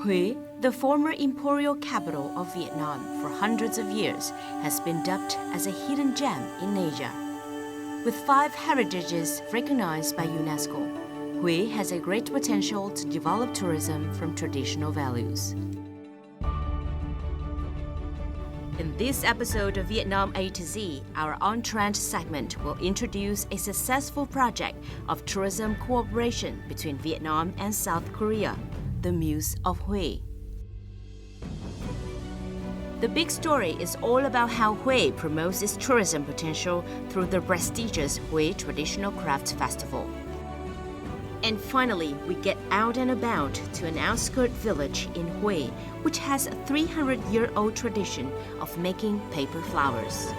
Hue, the former imperial capital of Vietnam for hundreds of years, has been dubbed as a hidden gem in Asia. With 5 heritages recognized by UNESCO, Hue has a great potential to develop tourism from traditional values. In this episode of Vietnam A to Z, our on-trend segment will introduce a successful project of tourism cooperation between Vietnam and South Korea, the Muse of Hue. The big story is all about how Hue promotes its tourism potential through the prestigious Hue Traditional Crafts Festival. And finally, we get out and about to an outskirt village in Hue, which has a 300-year-old tradition of making paper flowers.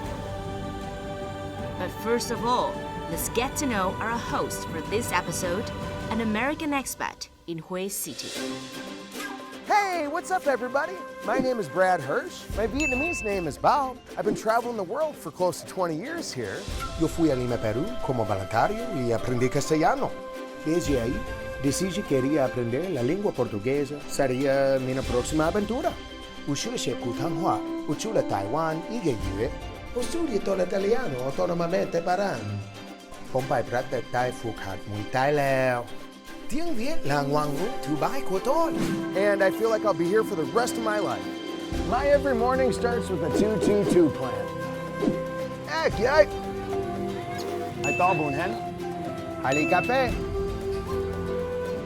But first of all, let's get to know our host for this episode, an American expat in Hue City. Hey, what's up everybody? My name is Brad Hirsch. My Vietnamese name is Bao. I've been traveling the world for close to 20 years here. Yo fui a Lima, Perú como voluntario y aprendí castellano. Desde ahí, decidí que quería aprender la lengua portuguesa. Sería mi próxima aventura. 我学习普通话，我住了台湾1个月。我studiato l'italiano autonomamente parlando. ผมไปประเทศไทยฝึกหัดมวยไทยแล้ว And I feel like I'll be here for the rest of my life. My every morning starts with a 2-2-2 plan. Heck, yeah. I thought one hen. Highly café.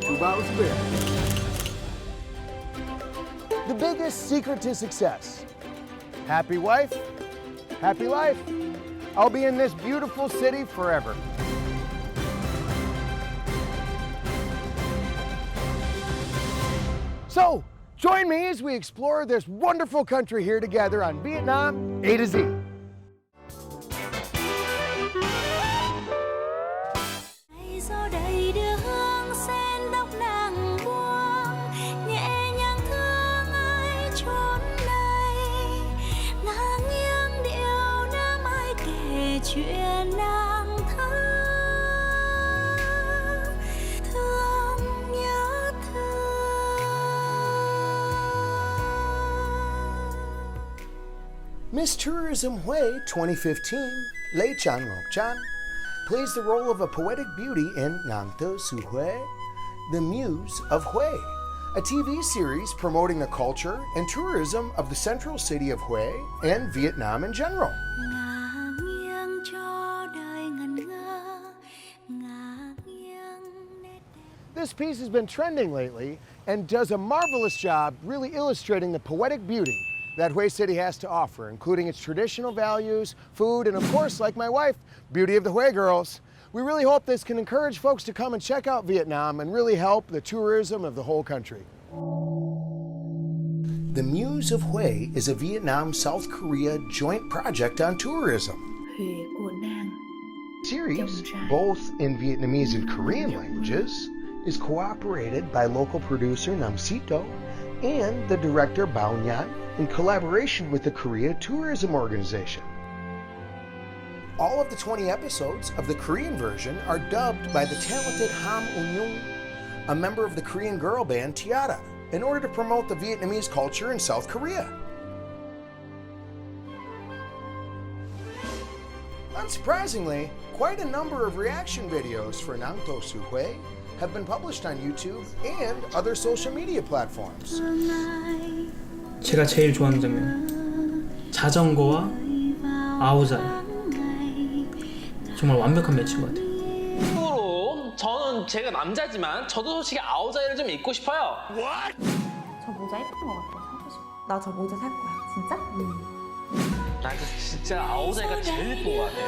2 bottles of beer. The biggest secret to success. Happy wife, happy life. I'll be in this beautiful city forever. So, join me as we explore this wonderful country here together on Vietnam A to Z. Miss Tourism Hue 2015, Lê Chan Ngọc Chan, plays the role of a poetic beauty in Nàng Tơ Sư Huế, the Muse of Hue, a TV series promoting the culture and tourism of the central city of Hue and Vietnam in general. This piece has been trending lately and does a marvelous job really illustrating the poetic beauty that Hue City has to offer, including its traditional values, food, and of course, like my wife, beauty of the Hue girls. We really hope this can encourage folks to come and check out Vietnam and really help the tourism of the whole country. The Muse of Hue is a Vietnam-South Korea joint project on tourism. Series, both in Vietnamese and Korean languages, is cooperated by local producer Nam Sito and the director Bao Nhan in collaboration with the Korea Tourism Organization. All of the 20 episodes of the Korean version are dubbed by the talented Ham Un-young, a member of the Korean girl band Tiara, in order to promote the Vietnamese culture in South Korea. Unsurprisingly, quite a number of reaction videos for Nàng Tơ Sư Huế have been published on YouTube and other social media platforms. 제가 제일 좋아하는 장면, 자전거와 아오자이. 정말 완벽한 매치인 것 같아요. 참고로 저는 제가 남자지만 저도 솔직히 아오자이를 좀 입고 싶어요. What? 저 모자 예쁜 것 같아. 사고 싶어. 나 저 모자 살 거야. 진짜? 나 진짜 아오자이가 제일 예쁜 것 같아.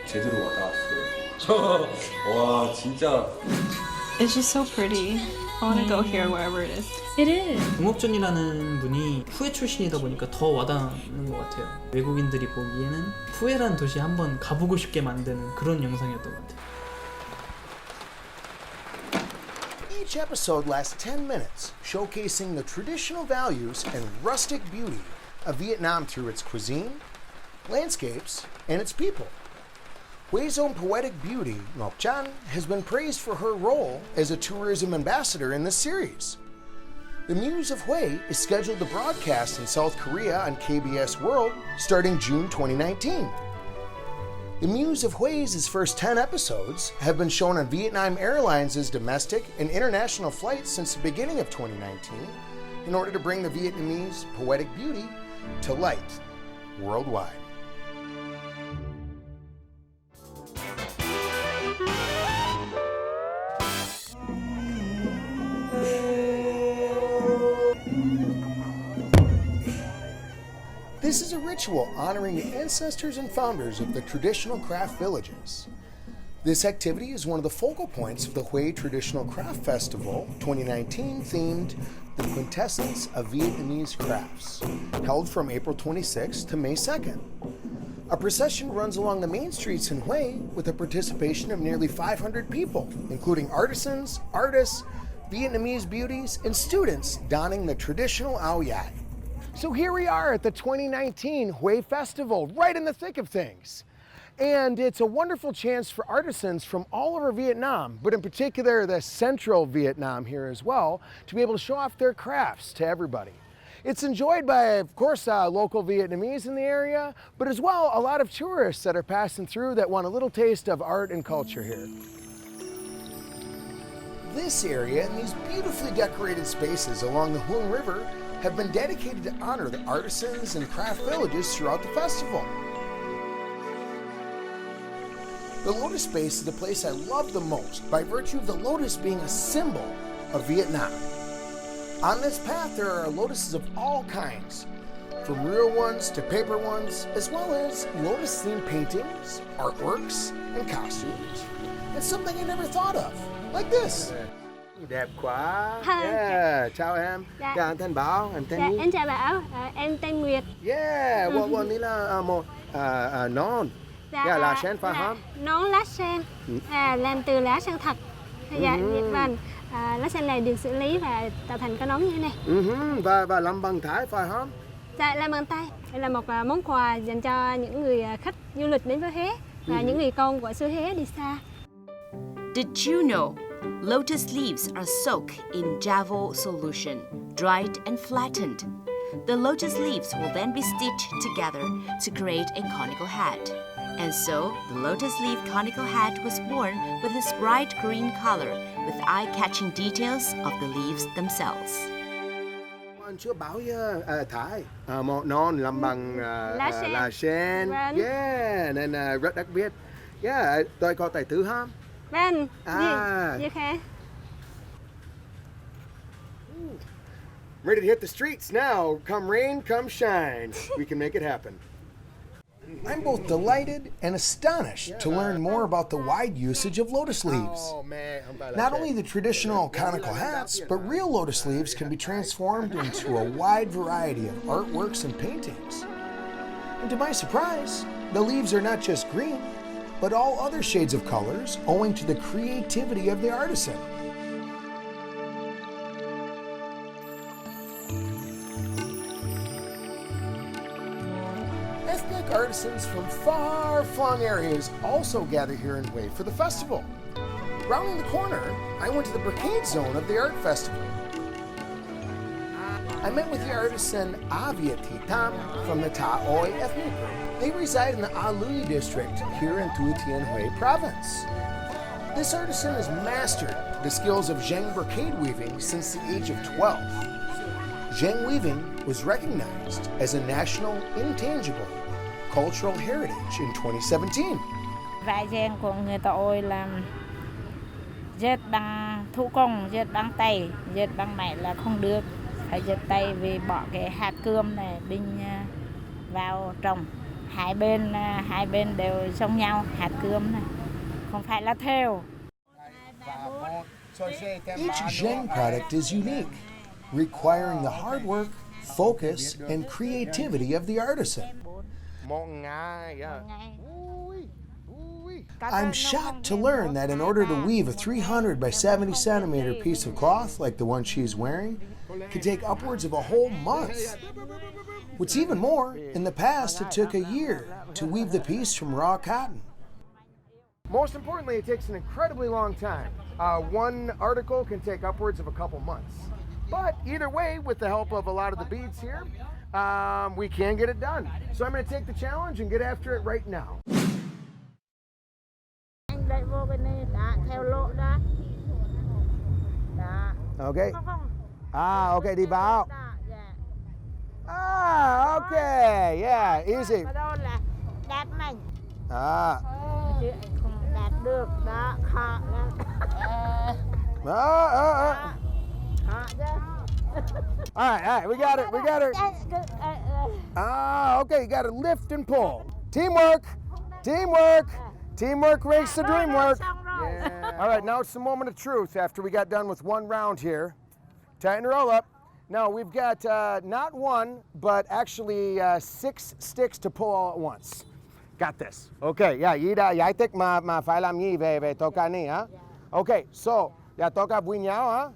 제대로 와닿았어요. 와 진짜. It's just so pretty. I want to go here wherever it is. It is. 동옥전이라는 분이 후에 출신이다 보니까 더 와닿는 것 같아요. 외국인들이 보기에는 후에라는 도시에 한번 가보고 싶게 만드는 그런 영상이었던 것 같아요. Each episode lasts 10 minutes, showcasing the traditional values and rustic beauty of Vietnam through its cuisine, landscapes, and its people. Hue's own poetic beauty, Ngọc Chan, has been praised for her role as a tourism ambassador in this series. The Muse of Hue is scheduled to broadcast in South Korea on KBS World starting June 2019. The Muse of Hue's first 10 episodes have been shown on Vietnam Airlines' domestic and international flights since the beginning of 2019 in order to bring the Vietnamese poetic beauty to light worldwide. This is a ritual honoring the ancestors and founders of the traditional craft villages. This activity is one of the focal points of the Hue Traditional Craft Festival 2019, themed The Quintessence of Vietnamese Crafts, held from April 26th to May 2nd. A procession runs along the main streets in Hue with the participation of nearly 500 people, including artisans, artists, Vietnamese beauties, and students donning the traditional áo dài. So here we are at the 2019 Hue Festival, right in the thick of things. And it's a wonderful chance for artisans from all over Vietnam, but in particular the central Vietnam here as well, to be able to show off their crafts to everybody. It's enjoyed by, of course, local Vietnamese in the area, but as well a lot of tourists that are passing through that want a little taste of art and culture here. This area and these beautifully decorated spaces along the Huong River have been dedicated to honor the artisans and craft villages throughout the festival. The Lotus Space is the place I love the most by virtue of the lotus being a symbol of Vietnam. On this path there are lotuses of all kinds, from real ones to paper ones, as well as lotus-themed paintings, artworks, and costumes, and something I never thought of, like this. Đẹp quá. Yeah, chào em. Dạ. Dạ, anh tên Bảo, anh tên Dạ, gì? em chào Bảo, em tên Nguyệt. Yeah, well, ní là một nón. Dạ, Yeah, lá sen phải là không? nón lá sen, làm từ lá sen thật. Dạ, vâng. Lá sen này được xử lý và tạo thành cái nón như thế này. Và làm bằng thái phải không? Dạ, làm bằng tay. Đây là một món quà dành cho những người khách du lịch đến với Huế và những người con của xứ Huế đi xa. Did you know lotus leaves are soaked in Javo solution, dried and flattened? The lotus leaves will then be stitched together to create a conical hat. And so, the lotus leaf conical hat was born with its bright green color, with eye-catching details of the leaves themselves. Anh chưa bảo với Thái, một nón làm bằng lá sen. Vâng. Yeah, nên rất đặc biệt. Yeah, tôi có tài tử không? Vâng, như thế. Ready to hit the streets now. Come rain, come shine. We can make it happen. I'm both delighted and astonished to learn more about the wide usage of lotus leaves. Not only the traditional conical hats, but real lotus leaves can be transformed into a wide variety of artworks and paintings. And to my surprise, the leaves are not just green, but all other shades of colors owing to the creativity of the artisan. Ethnic artisans from far-flung areas also gather here in Hue for the festival. Rounding the corner, I went to the Brigade Zone of the art festival. I met with the artisan Avia Tam from the Ta Oi ethnic group. They reside in the A Lui district here in Thu Thien Hue province. This artisan has mastered the skills of Zheng brocade weaving since the age of 12. Zheng weaving was recognized as a national intangible cultural heritage in 2017. Vải Zheng của người ta Oi là dệt bằng thủ công, dệt bằng tay, dệt bằng máy là không được. Phải dệt tay vì bỏ cái hạt cườm này bên vào trồng. Hai bên đều giống nhau, hạt cườm này. Không phải là thêu. Each Zheng product is unique, requiring the hard work, focus, and creativity of the artisan. I'm shocked to learn that in order to weave a 300 by 70 centimeter piece of cloth like the one she's wearing, it can take upwards of a whole month. What's even more, in the past it took a year to weave the piece from raw cotton. Most importantly, it takes an incredibly long time. One article can take upwards of a couple months. But either way, with the help of a lot of the beads here, we can get it done. So I'm going to take the challenge and get after it right now. Okay. Okay, đi vào. Okay, yeah, easy. All right, we got it. Okay, you got to lift and pull. Teamwork. Teamwork makes the dream work. Yeah. All right, now it's the moment of truth after we got done with one round here. Tighten her all up. Now we've got not one, but actually 6 sticks to pull all at once. Got this. Okay, yeah, giải thích mà phải làm gì về toka này hả? Okay, so, toka với nhau hả?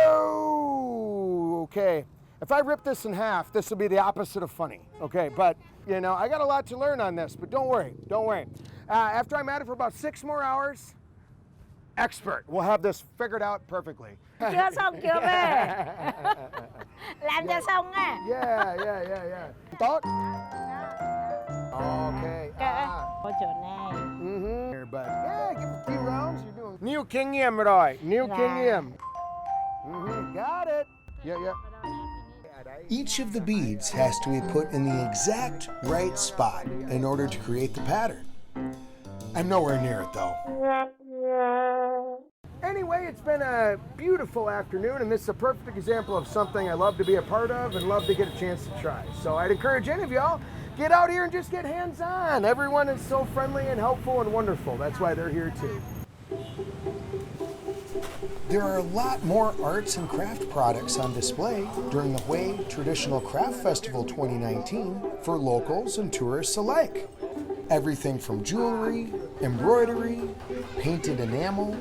Oh, okay. If I rip this in half, this will be the opposite of funny. Okay, but, you know, I got a lot to learn on this, but don't worry. After I'm at it for about 6 more hours, expert. We'll have this figured out perfectly. Chưa xong chưa về. Làm cho xong á. Yeah. Tốt. Okay. Có chỗ này. But yeah, give it a few rounds. You're doing. Nhiều kinh nghiệm rồi. Got it. Yeah. Each of the beads has to be put in the exact right spot in order to create the pattern. I'm nowhere near it though. Anyway, it's been a beautiful afternoon, and this is a perfect example of something I love to be a part of and love to get a chance to try. So I'd encourage any of y'all, get out here and just get hands-on. Everyone is so friendly and helpful and wonderful. That's why they're here too. There are a lot more arts and craft products on display during the Hui Traditional Craft Festival 2019 for locals and tourists alike. Everything from jewelry, embroidery, painted enamel,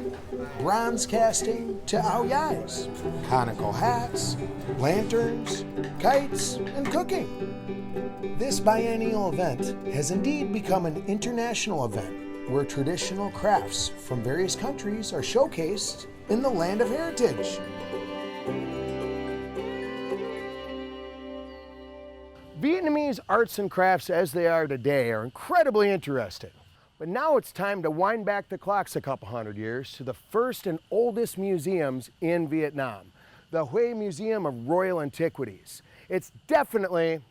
bronze casting, to aoyais, conical hats, lanterns, kites, and cooking. This biennial event has indeed become an international event where traditional crafts from various countries are showcased in the land of heritage. Vietnamese arts and crafts as they are today are incredibly interesting. But now it's time to wind back the clocks a couple hundred years to the first and oldest museums in Vietnam, the Hui Museum of Royal Antiquities. It's definitely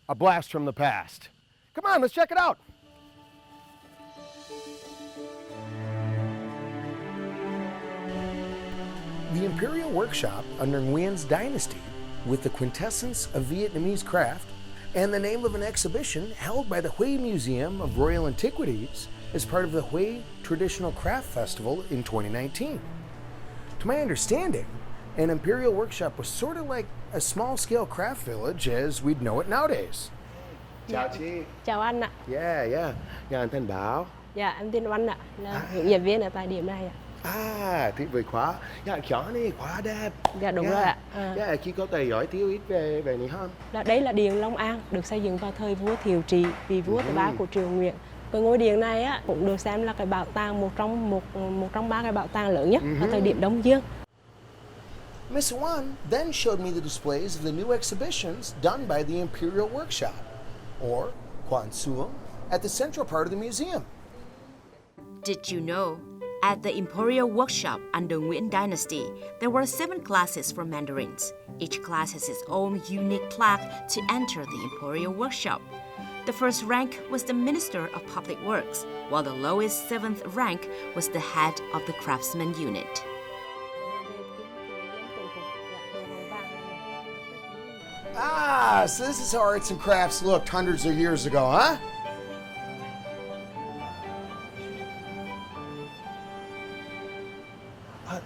a blast from the past. Come on, let's check it out. The Imperial Workshop under Nguyen's dynasty, with the quintessence of Vietnamese craft, and the name of an exhibition held by the Hui Museum of Royal Antiquities as part of the Hui Traditional Craft Festival in 2019. To my understanding, an Imperial Workshop was sort of like a small-scale craft village as we'd know it nowadays. Chào chị. Chào anh ạ. Yeah. Nhà anh tên Bảo. Dạ, em tên Oanh ạ, là hướng dẫn viên ở tại điểm này ạ. Tuyệt vời quá. Dạ, chỗ này quá đẹp. Dạ, đúng rồi ạ. Dạ, chị có thể hỏi tiêu ít về này không? Đây là điện Long An, được xây dựng vào thời vua Thiệu Trị, vị vua thứ 3 của Triều Nguyễn. Cái ngôi điện này á, cũng được xem là cái bảo tàng một trong 3 cái bảo tàng lớn nhất ở thời điểm Đông Dương. Miss Wan then showed me the displays of the new exhibitions done by the Imperial Workshop, or Quan Suong, at the central part of the museum. Did you know? At the Imperial Workshop under Nguyễn Dynasty, there were 7 classes for Mandarins. Each class has its own unique plaque to enter the Imperial Workshop. The first rank was the Minister of Public Works, while the lowest 7th rank was the head of the craftsman unit. So this is how arts and crafts looked hundreds of years ago, huh?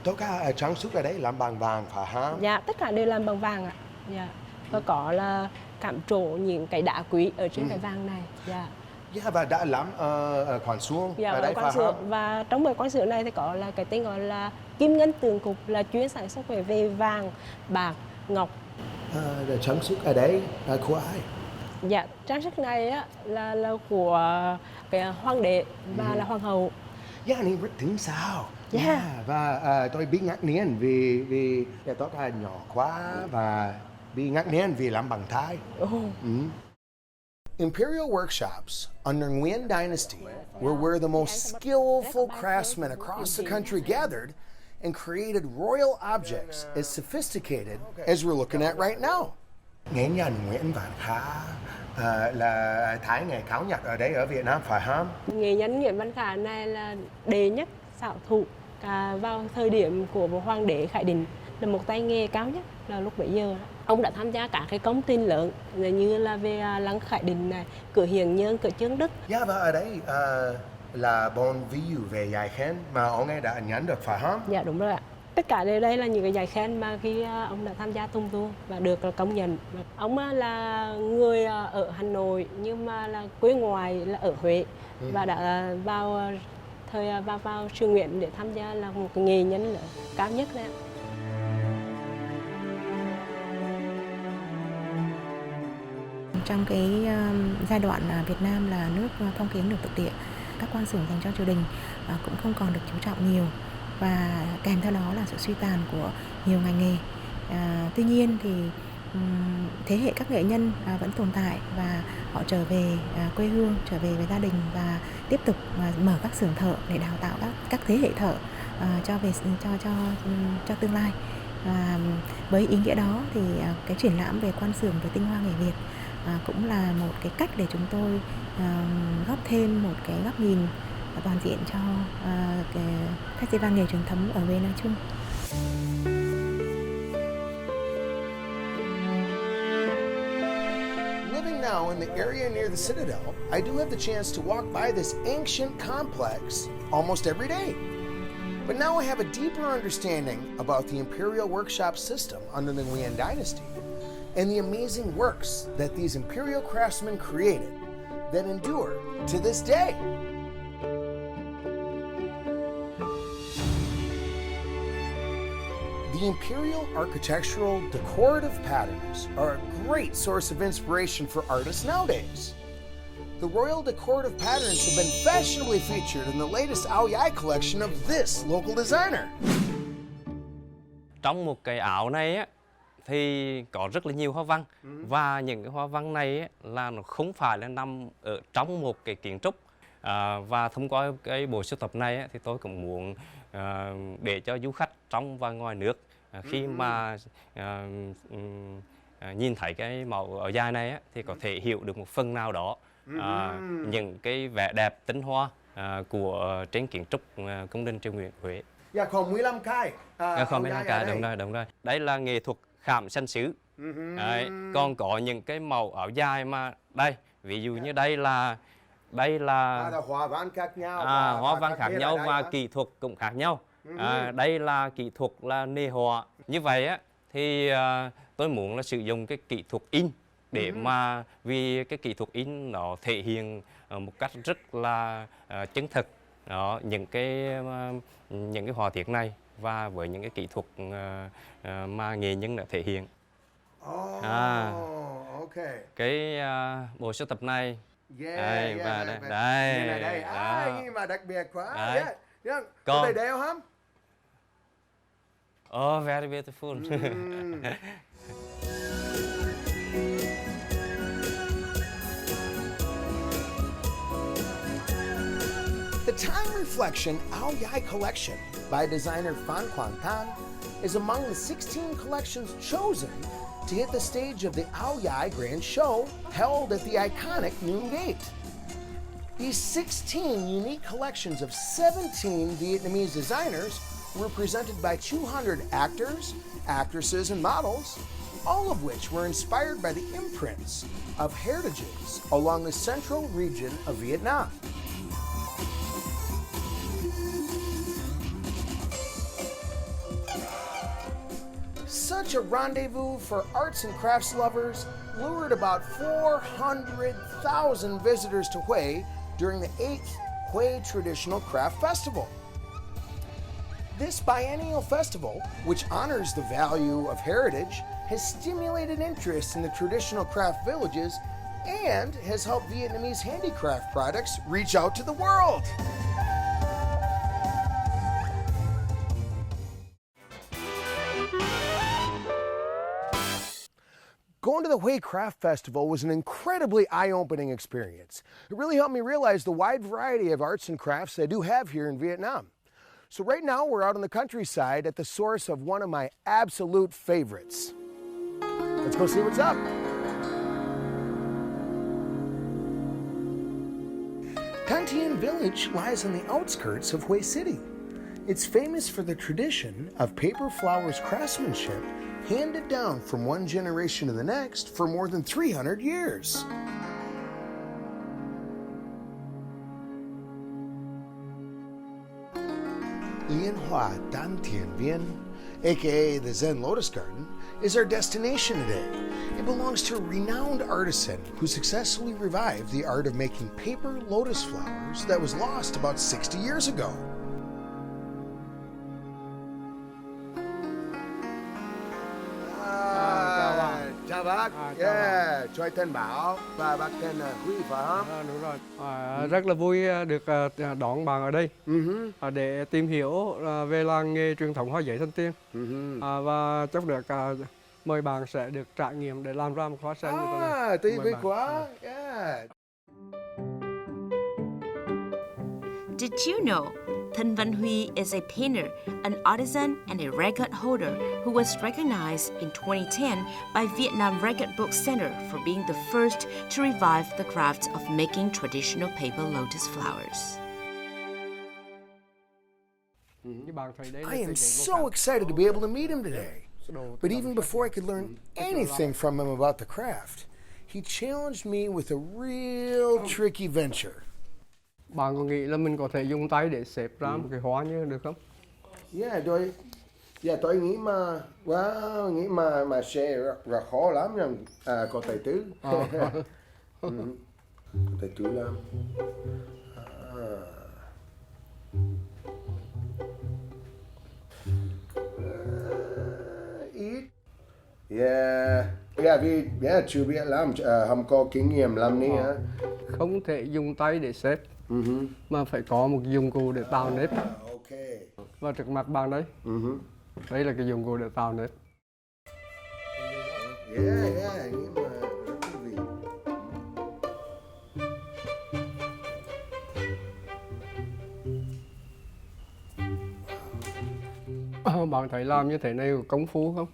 Tất cả trang sức ở đây làm bằng vàng phải không? Dạ, tất cả đều làm bằng vàng ạ. Dạ. Và có là cắm trổ những cái đá quý ở trên cái vàng này. Dạ. Yeah, và đã làm khoản xuống Dạ, ở đây quán phải sữa. không? Và trong cái quán sữa này thì có là cái tên gọi là kim ngân tường cục, là chuyên sản xuất về vàng, bạc, ngọc. Rồi trang sức ở đây của ai? Dạ, trang sức này á là của cái hoàng đế và là hoàng hậu. Yeah, anh rất tính sao? Yeah. Và tôi bị ngạc nhiên vì tôi nhỏ quá và bị ngạc nhiên vì làm bằng tay. Imperial workshops under Nguyen Dynasty were where the most skillful craftsmen across the country gathered and created royal objects as sophisticated as we're looking at right now. Nghệ nhân Nguyễn Văn Khả là thái nghề cao nhất ở đây ở Việt Nam phải không? Nghệ nhân Nguyễn Văn Khả này là đệ nhất xảo thủ vào thời điểm của hoàng đế Khải Định, là một tay nghề cao nhất là lúc bấy giờ. Ông đã tham gia các cái công trình lớn như là về lăng Khải Định này, cửa Hiền Nhơn, cửa Chương Đức. Yeah, và ở đây là bốn ví dụ về giải khen mà ông ấy đã nhận được phải không? Dạ đúng rồi ạ. Tất cả đây là những cái giải khen mà khi ông đã tham gia tung tour và được công nhận. Ông là người ở Hà Nội nhưng mà là quê ngoài là ở Huế và đã vào trường nguyện để tham gia là một cái nghệ nhân cao nhất đấy. Trong cái giai đoạn Việt Nam là nước phong kiến được thực địa, các quan xưởng dành cho triều đình cũng không còn được chú trọng nhiều, và kèm theo đó là sự suy tàn của nhiều ngành nghề. Tuy nhiên thì thế hệ các nghệ nhân vẫn tồn tại và họ trở về quê hương, trở về với gia đình và tiếp tục mở các xưởng thợ để đào tạo các thế hệ thợ cho tương lai. Và với ý nghĩa đó thì cái triển lãm về quan xưởng với tinh hoa nghề Việt cũng là một cái cách để chúng tôi góp thêm một cái góc nhìn toàn diện cho cái festival nghề truyền thống ở Huế nói chung. Living now in the area near the Citadel, I do have the chance to walk by this ancient complex almost every day. But now I have a deeper understanding about the Imperial Workshop system under the Nguyen Dynasty and the amazing works that these imperial craftsmen created that endure to this day. The imperial architectural decorative patterns are a great source of inspiration for artists nowadays. The royal decorative patterns have been fashionably featured in the latest Ao Yai collection of this local designer. Trong một cái áo này á, thì có rất là nhiều hoa văn, và những cái hoa văn này á, là nó không phải là nằm ở trong một cái kiến trúc. Và thông qua cái bộ sưu tập này á, thì tôi cũng muốn để cho du khách trong và ngoài nước khi mà nhìn thấy cái màu áo dài này á, thì có thể hiểu được một phần nào đó những cái vẻ đẹp tinh hoa của trên kiến trúc cung đình triều Nguyễn Huế. Dạ, còn 15 cái. Không 15 cái, đúng rồi. Đây là nghệ thuật khảm sanh sứ. Đấy, còn có những cái màu áo dài mà đây, ví dụ như đây là hoa văn khác nhau, hoa văn khác nhau và kỹ thuật cũng khác nhau. Đây là kỹ thuật là nê họa. Như vậy á thì tôi muốn là sử dụng cái kỹ thuật in để mà vì cái kỹ thuật in nó thể hiện một cách rất là chân thực đó những cái họa tiết này và với những cái kỹ thuật mà nghệ nhân đã thể hiện. Okay. Cái bộ sưu tập này đây và đây. Nhưng mà đặc biệt quá. Có đầy đeo không? Oh, very beautiful. The Time Reflection Ao Yai collection by designer Phan Quang Tan is among the 16 collections chosen to hit the stage of the Ao Yai Grand Show held at the iconic Noon Gate. These 16 unique collections of 17 Vietnamese designers were presented by 200 actors, actresses, and models, all of which were inspired by the imprints of heritages along the central region of Vietnam. Such such a rendezvous for arts and crafts lovers, lured about 400,000 visitors to Hue during the 8th Hue Traditional Craft Festival. This biennial festival, which honors the value of heritage, has stimulated interest in the traditional craft villages and has helped Vietnamese handicraft products reach out to the world. Going to the Hue Craft Festival was an incredibly eye-opening experience. It really helped me realize the wide variety of arts and crafts they do have here in Vietnam. So right now we're out on the countryside at the source of one of my absolute favorites. Let's go see what's up. Tan Tien Village lies on the outskirts of Hue City. It's famous for the tradition of paper flowers craftsmanship handed down from one generation to the next for more than 300 years. Liên Hoa Tan Tien Vien, aka the Zen Lotus Garden, is our destination today. It belongs to a renowned artisan who successfully revived the art of making paper lotus flowers that was lost about 60 years ago. Chào bác. Yeah, cho anh tên Bảo và bác tên Huy phải không? Đúng rồi. Rất là vui được đón bạn ở đây để tìm hiểu về làng nghề truyền thống hoa giấy Thanh Tiên và chắc được mời bạn sẽ được trải nghiệm để làm ra một hoa sen như thế này. Tuyệt vời quá. Yeah. Did you know Thân Văn Huy is a painter, an artisan, and a record holder who was recognized in 2010 by Vietnam Record Book Center for being the first to revive the craft of making traditional paper lotus flowers. I am so excited to be able to meet him today. But even before I could learn anything from him about the craft, he challenged me with a real tricky venture. Bạn có nghĩ là mình có thể dùng tay để xếp ra một cái hoa như được không? Tôi nghĩ mà sẽ rất khó lắm nhưng có tài tử. Có tài tử lắm. Ít. Vì chưa biết lắm, không có kinh nghiệm lắm nữa. Không thể dùng tay để xếp. Mà phải có một dụng cụ để tạo nếp. Và trước mặt bạn đấy, đây là cái dụng cụ để tạo nếp. Bạn thấy làm như thế này công phu không?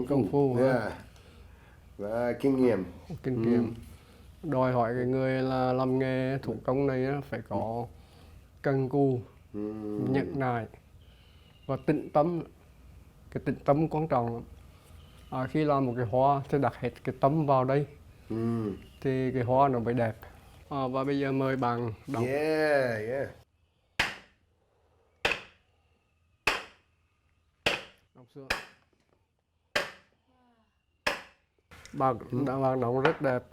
Công phu. Và kinh nghiệm. Đòi hỏi cái người là làm nghề thủ công này phải có cần cù, nhẫn nại và tĩnh tâm. Cái tĩnh tâm quan trọng. Khi làm một cái hoa thì đặt hết cái tâm vào đây thì cái hoa nó mới đẹp. Và bây giờ mời bạn đọc. Đọc xuống. Bạn đọc rất đẹp.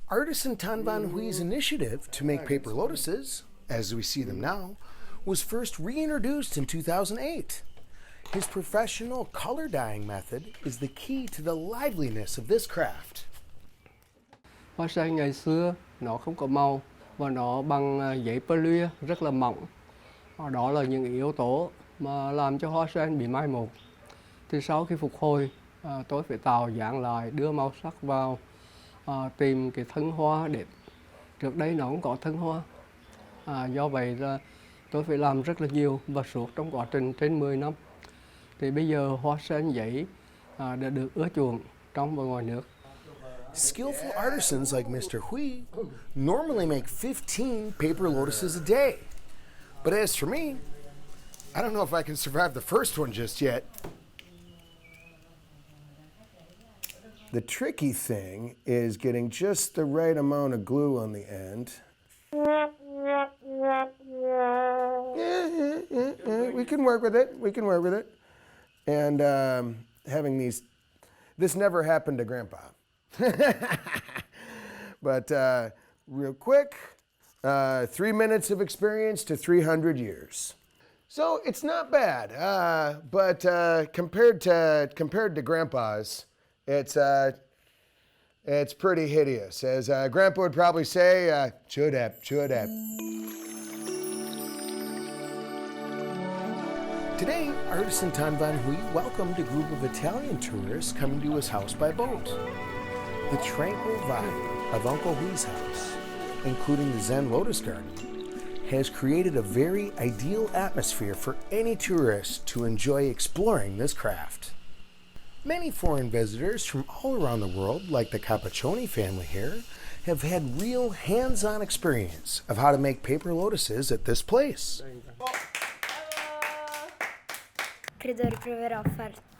Artisan Tan Van Hui's initiative to make paper lotuses, as we see them now, was first reintroduced in 2008. His professional color dyeing method is the key to the liveliness of this craft. Hoa sen ngày xưa nó không có màu và nó bằng giấy polymer rất là mỏng. Đó là những yếu tố mà làm cho hoa sen bị mai một. Thì sau khi phục hồi, tôi phải tạo dáng lại, đưa màu sắc vào, tìm cái thân hoa để trước đây nó không có thân hoa. Do vậy là tôi phải làm rất là nhiều và suốt trong quá trình trên 10 năm. Thì bây giờ hoa sen giấy đã được ưa chuộng trong và ngoài nước. Skillful artisans like Mr. Huy normally make 15 paper lotuses a day. But as for me, I don't know if I can survive the first one just yet. The tricky thing is getting just the right amount of glue on the end. We can work with it. and having these. This never happened to Grandpa. But real quick, 3 minutes of experience to 300 years. So it's not bad, but compared to Grandpa's, it's pretty hideous. As Grandpa would probably say, chudap. Today, artisan Tan Van Huy welcomed a group of Italian tourists coming to his house by boat. The tranquil vibe of Uncle Hui's house, including the Zen Lotus Garden, has created a very ideal atmosphere for any tourist to enjoy exploring this craft. Many foreign visitors from all around the world, like the Capaccioni family here, have had real hands-on experience of how to make paper lotuses at this place.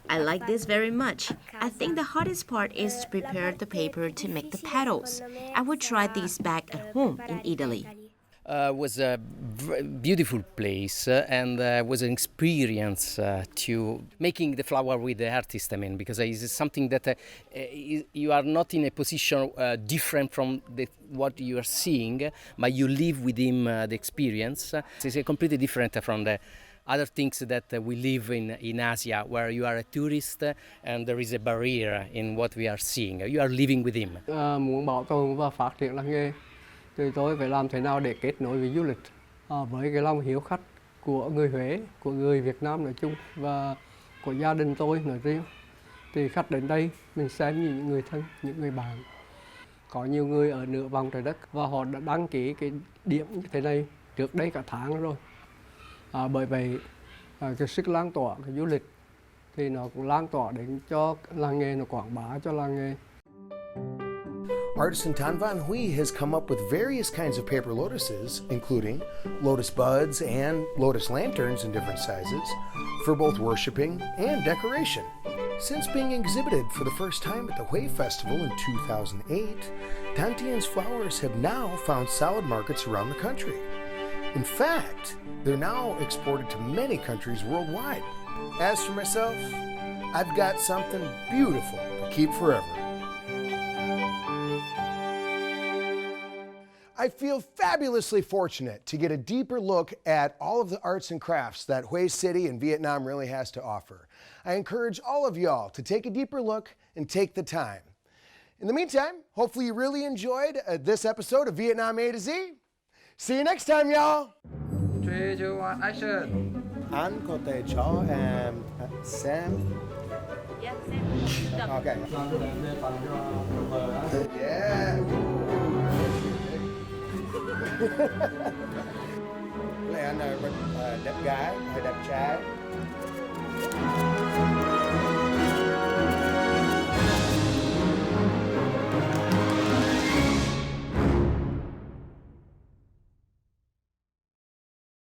I like this very much. I think the hardest part is to prepare the paper to make the petals. I would try these back at home in Italy. Was a beautiful place and was an experience to making the flower with the artist. I mean, because it's something that you are not in a position different from what you are seeing, but you live with him the experience. It's completely different from the other things that we live in Asia, where you are a tourist and there is a barrier in what we are seeing. You are living with him. Muốn bảo tồn và phát triển làng nghề thì tôi phải làm thế nào để kết nối với du lịch với cái lòng hiếu khách của người Huế, của người Việt Nam nói chung và của gia đình tôi nói riêng. Thì khách đến đây mình xem những người thân, những người bạn. Có nhiều người ở nửa vòng trái đất và họ đã đăng ký cái điểm như thế này trước đây cả tháng rồi. Bởi vậy cái sức lan tỏa cái du lịch thì nó cũng lan tỏa đến cho làng nghề, nó quảng bá cho làng nghề. Artisan Tan Van Huy has come up with various kinds of paper lotuses, including lotus buds and lotus lanterns in different sizes, for both worshiping and decoration. Since being exhibited for the first time at the Hui Festival in 2008, Tan Tien's flowers have now found solid markets around the country. In fact, they're now exported to many countries worldwide. As for myself, I've got something beautiful to keep forever. I feel fabulously fortunate to get a deeper look at all of the arts and crafts that Hue City in Vietnam really has to offer. I encourage all of y'all to take a deeper look and take the time. In the meantime, hopefully you really enjoyed this episode of Vietnam A to Z. See you next time, y'all. 3, 2, 1, action. Anh có thể cho em xem. Yeah, Sam. Okay. Yeah. Lẽ anh đẹp gái hay đẹp trai?